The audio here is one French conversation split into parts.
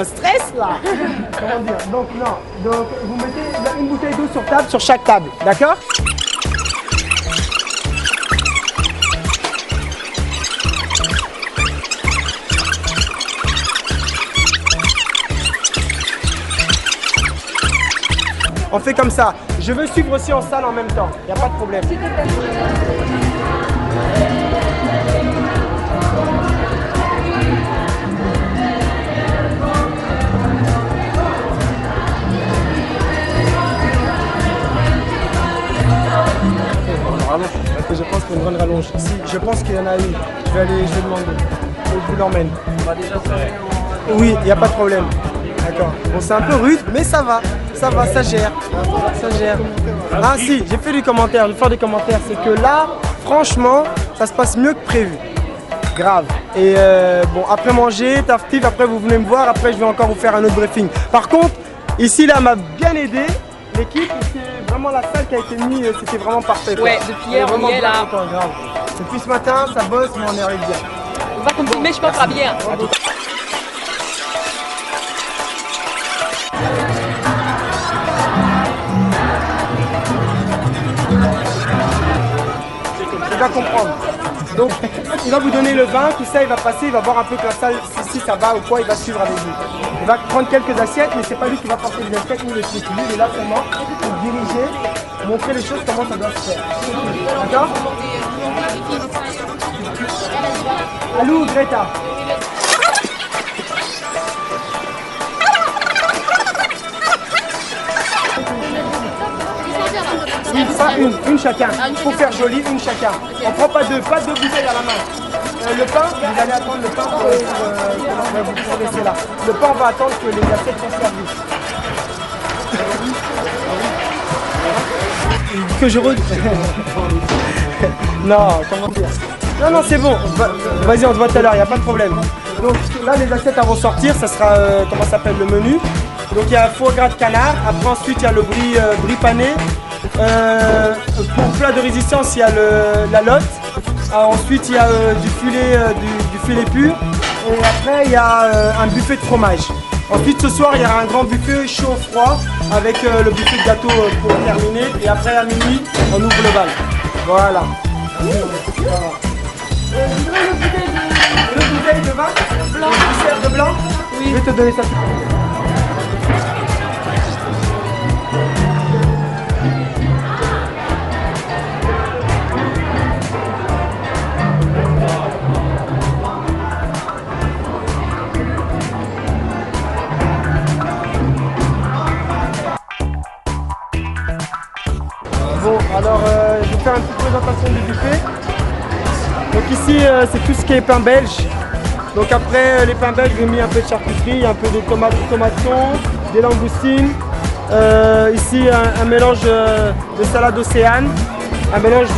Stress là. Comment dire? Donc non. Donc vous mettez une bouteille d'eau sur table, sur chaque table, d'accord? On fait comme ça. Je veux suivre aussi en salle en même temps. Il n'y a pas de problème. Je pense qu'il y a une grande rallonge. Si, je pense qu'il y en a une. Je vais demander. Je vous l'emmène. Oui, il n'y a pas de problème. D'accord. Bon, c'est un peu rude, mais ça va. Ça va, ça gère. Ça gère. Ah si, j'ai fait des commentaires. Je vais faire des commentaires. C'est que là, franchement, ça se passe mieux que prévu. Grave. Et bon, après manger, taftif, après vous venez me voir. Après, je vais encore vous faire un autre briefing. Par contre, ici, là, m'a bien aidé. L'équipe, c'est vraiment la salle qui a été mise, c'était vraiment parfait. Ouais, depuis hier, on y est là. Grave. Depuis ce matin, ça bosse, mais on arrive bien. On va continuer, je pense, à bien. Il va comprendre. Donc, il va vous donner le vin, tout ça, il va passer, il va voir un peu que la salle, si ça va ou quoi, il va suivre avec vous. Il va prendre quelques assiettes, mais c'est pas lui qui va porter les assiettes, ni le truc. Lui, il est là seulement pour diriger, montrer les choses, comment ça doit se faire. D'accord? Allô, Greta. Oui, ça, une chacun. Pour faire joli, une chacun. On prend pas deux bouteilles à la main. Le pain, vous allez attendre le pain pour laisser là. Le pain, on va attendre que les assiettes soient servies. Que je Non, comment dire? Non, c'est bon. Vas-y, on se voit tout à l'heure, il n'y a pas de problème. Donc là, les assiettes vont sortir, ça sera, comment ça s'appelle, le menu. Donc il y a foie gras de canard, après ensuite il y a le brie pané. Pour plat de résistance, il y a la lotte. Ensuite, il y a du filet pur. Et après, il y a un buffet de fromage. Ensuite, ce soir, il y aura un grand buffet chaud-froid avec le buffet de gâteau pour terminer. Et après, à minuit, on ouvre le bal. Voilà. Une bouteille de vin blanc. Une bouteille de blanc. Oui. Je vais te donner ça. Bon, alors je vais faire une petite présentation du buffet. Donc ici, c'est tout ce qui est pain belge. Donc après les pains belges, j'ai mis un peu de charcuterie, un peu de tomaton, des langoustines. Ici, un mélange de salade océane, un mélange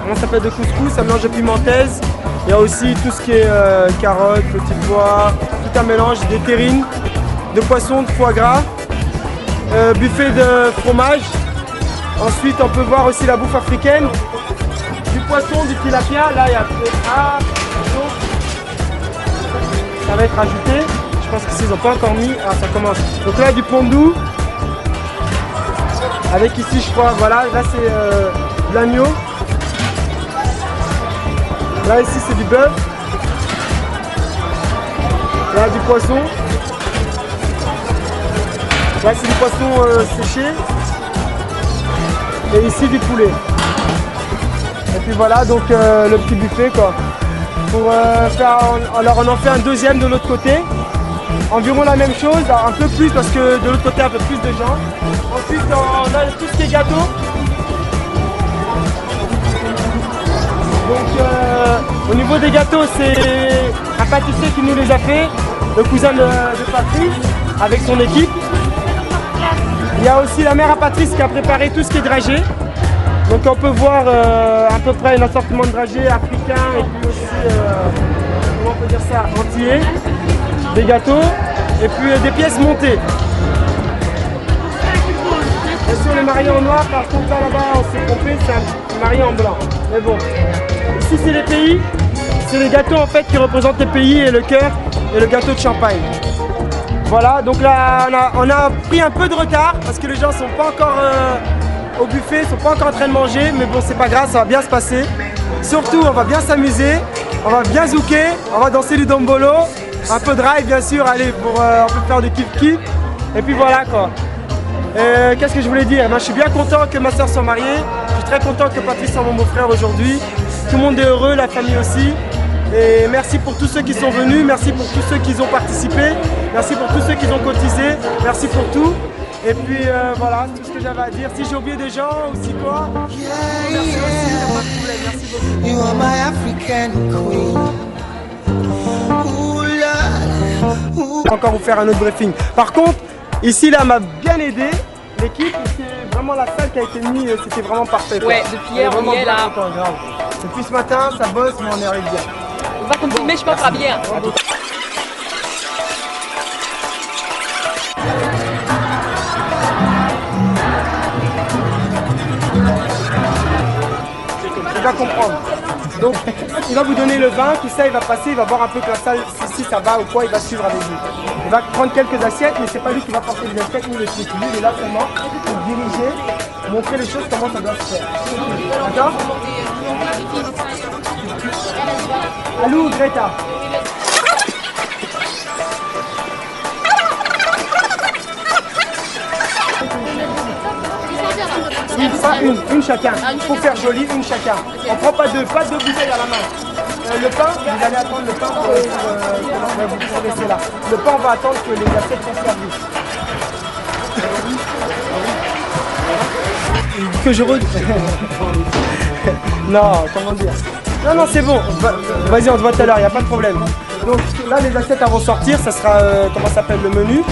comment ça s'appelle, de couscous, un mélange de pimentaise. Il y a aussi tout ce qui est carottes, petits pois, tout un mélange, des terrines, de poisson, de foie gras, buffet de fromage. Ensuite, on peut voir aussi la bouffe africaine, du poisson, du tilapia. Là, il y a ça va être ajouté. Je pense qu'ici, ils n'ont pas encore mis. Ah, ça commence. Donc là, du pondou. Avec ici, je crois, voilà, là, c'est de l'agneau. Là, ici, c'est du bœuf. Là, du poisson. Là, c'est du poisson séché. Et ici du poulet. Et puis voilà, donc le petit buffet quoi. Pour faire, alors on en fait un deuxième de l'autre côté. Environ la même chose, un peu plus parce que de l'autre côté un peu plus de gens. Ensuite on a tout ce qui est gâteau. Donc au niveau des gâteaux, c'est un pâtissier qui nous les a fait, le cousin de Patrice avec son équipe. Il y a aussi la mère à Patrice qui a préparé tout ce qui est dragé. Donc on peut voir à peu près un assortiment de dragé africain et puis aussi, comment on peut dire ça, antillais, des gâteaux et puis des pièces montées. Bien sûr les mariés en noir, par contre là-bas on s'est trompé, c'est un marié en blanc. Mais bon, ici c'est les pays, c'est les gâteaux en fait qui représentent les pays et le cœur et le gâteau de champagne. Voilà, donc là on a pris un peu de retard parce que les gens sont pas encore au buffet, sont pas encore en train de manger, mais bon c'est pas grave, ça va bien se passer. Surtout on va bien s'amuser, on va bien zouker, on va danser du dombolo, un peu de rail bien sûr, allez pour on peut faire du kiff-kiff. Et puis voilà quoi. Qu'est-ce que je voulais dire? Je suis bien content que ma soeur soit mariée. Je suis très content que Patrice soit mon beau-frère aujourd'hui. Tout le monde est heureux, la famille aussi. Et merci pour tous ceux qui sont venus, merci pour tous ceux qui ont participé, merci pour tous ceux qui ont cotisé, merci pour tout. Et puis voilà, tout ce que j'avais à dire. Si j'ai oublié des gens ou si quoi, merci aussi, il n'y a pas de problème. Merci beaucoup. You are my African queen. Encore vous faire un autre briefing. Par contre, ici là m'a bien aidé. L'équipe, c'est vraiment la salle qui a été mise, c'était vraiment parfait. Ouais, depuis hier on y est là. Depuis ce matin, ça bosse, mais on y arrive bien. On va continuer, je pense, pas bien. Il va comprendre. Donc, il va vous donner le vin, tout ça, il va passer, il va voir un peu que la salle, si ça va ou quoi, il va suivre avec vous. Il va prendre quelques assiettes, mais c'est pas lui qui va porter les assiettes ni les trucs. Lui, il est là seulement pour diriger, montrer les choses, comment ça doit se faire. D'accord? Allô, Greta. Pas une chacun. Pour faire joli, une chacun. On prend pas deux bouteilles à la main. Le pain, vous allez attendre le pain pour laisser là. Le pain, on va attendre que les assiettes soient servies. Que je Non, comment dire? Non, c'est bon. Vas-y, on se voit tout à l'heure, il n'y a pas de problème. Donc là, les assiettes vont sortir, ça sera, comment ça s'appelle, le menu.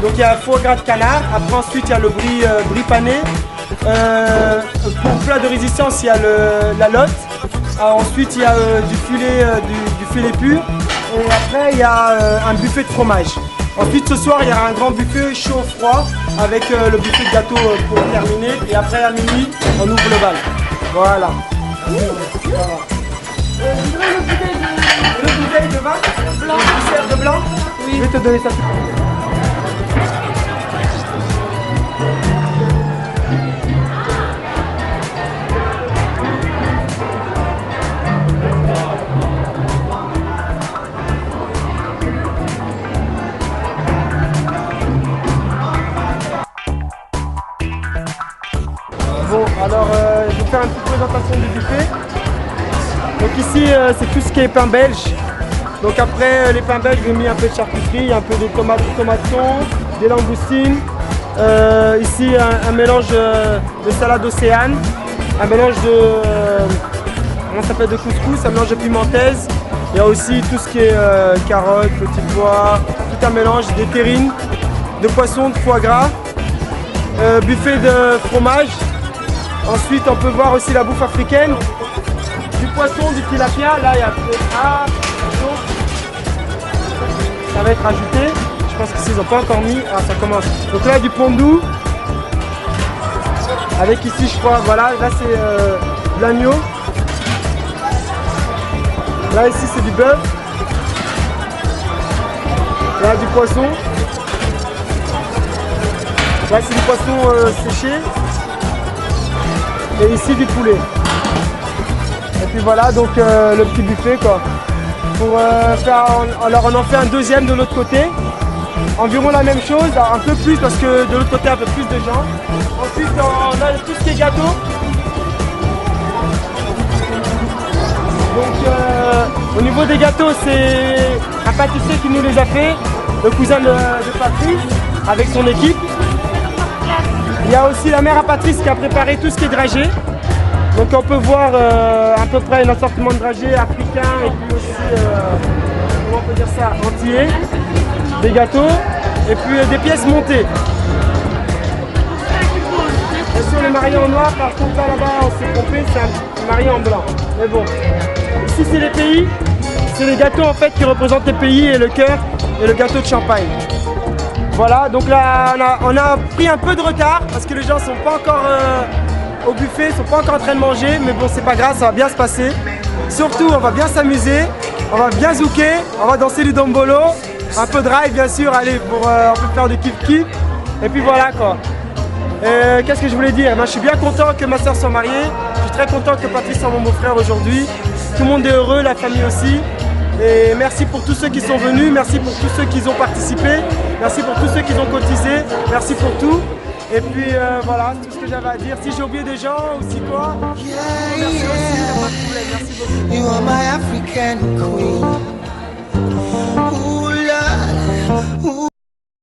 Donc il y a foie gras de canard, après ensuite il y a le brie pané. Pour plat de résistance, il y a la lotte. Ensuite il y a du filet pur. Et après il y a un buffet de fromage. Ensuite ce soir il y aura un grand buffet chaud-froid avec le buffet de gâteau pour terminer. Et après à minuit on ouvre le bal. Voilà. Une bouteille de vin blanc. Une serre de blanc. Oui. Je vais te donner ça. Bon, alors je vais faire une petite présentation du buffet. Donc ici c'est tout ce qui est pain belge. Donc après les pains belges, j'ai mis un peu de charcuterie, un peu de tomates, des langoustines. Ici un mélange de salade océane, un mélange de comment ça s'appelle, de couscous, un mélange de pimentaise. Il y a aussi tout ce qui est carottes, petits pois, tout un mélange, des terrines, de poisson, de foie gras, buffet de fromage. Ensuite, on peut voir aussi la bouffe africaine, du poisson, du tilapia. Là, il y a ça va être ajouté. Je pense que s'ils n'ont pas encore mis, ça commence. Donc là, du pondou. Avec ici, je crois, voilà, là c'est de l'agneau. Là, ici, c'est du bœuf. Là, du poisson. Là, c'est du poisson séché. Et ici du poulet. Et puis voilà donc le petit buffet quoi. Pour faire, alors on en fait un deuxième de l'autre côté. Environ la même chose, un peu plus parce que de l'autre côté un peu plus de gens. Ensuite on a tout ce qui est gâteau. Donc au niveau des gâteaux, c'est un pâtissier qui nous les a fait, le cousin de Patrice avec son équipe. Il y a aussi la mère à Patrice qui a préparé tout ce qui est dragé. Donc on peut voir à peu près un assortiment de dragé africain et puis aussi, comment on peut dire ça, antillais, des gâteaux et puis des pièces montées. Bien sûr les mariés en noir, par contre là-bas on s'est trompé, c'est un marié en blanc. Mais bon, ici c'est les pays, c'est les gâteaux en fait qui représentent les pays et le cœur et le gâteau de champagne. Voilà, donc là on a pris un peu de retard parce que les gens sont pas encore au buffet, sont pas encore en train de manger, mais bon c'est pas grave, ça va bien se passer. Surtout, on va bien s'amuser, on va bien zouker, on va danser du dombolo, un peu de rail bien sûr, allez, pour on peut faire du kiff-kiff. Et puis voilà quoi. Qu'est-ce que je voulais dire? Je suis bien content que ma soeur soit mariée. Je suis très content que Patrice soit mon beau-frère aujourd'hui. Tout le monde est heureux, la famille aussi. Et merci pour tous ceux qui sont venus, merci pour tous ceux qui ont participé, merci pour tous ceux qui ont cotisé, merci pour tout. Et puis voilà, tout ce que j'avais à dire. Si j'ai oublié des gens ou si quoi, merci aussi, y a pas de problème. Merci beaucoup. You are my African queen. Ooh, Lord. Ooh.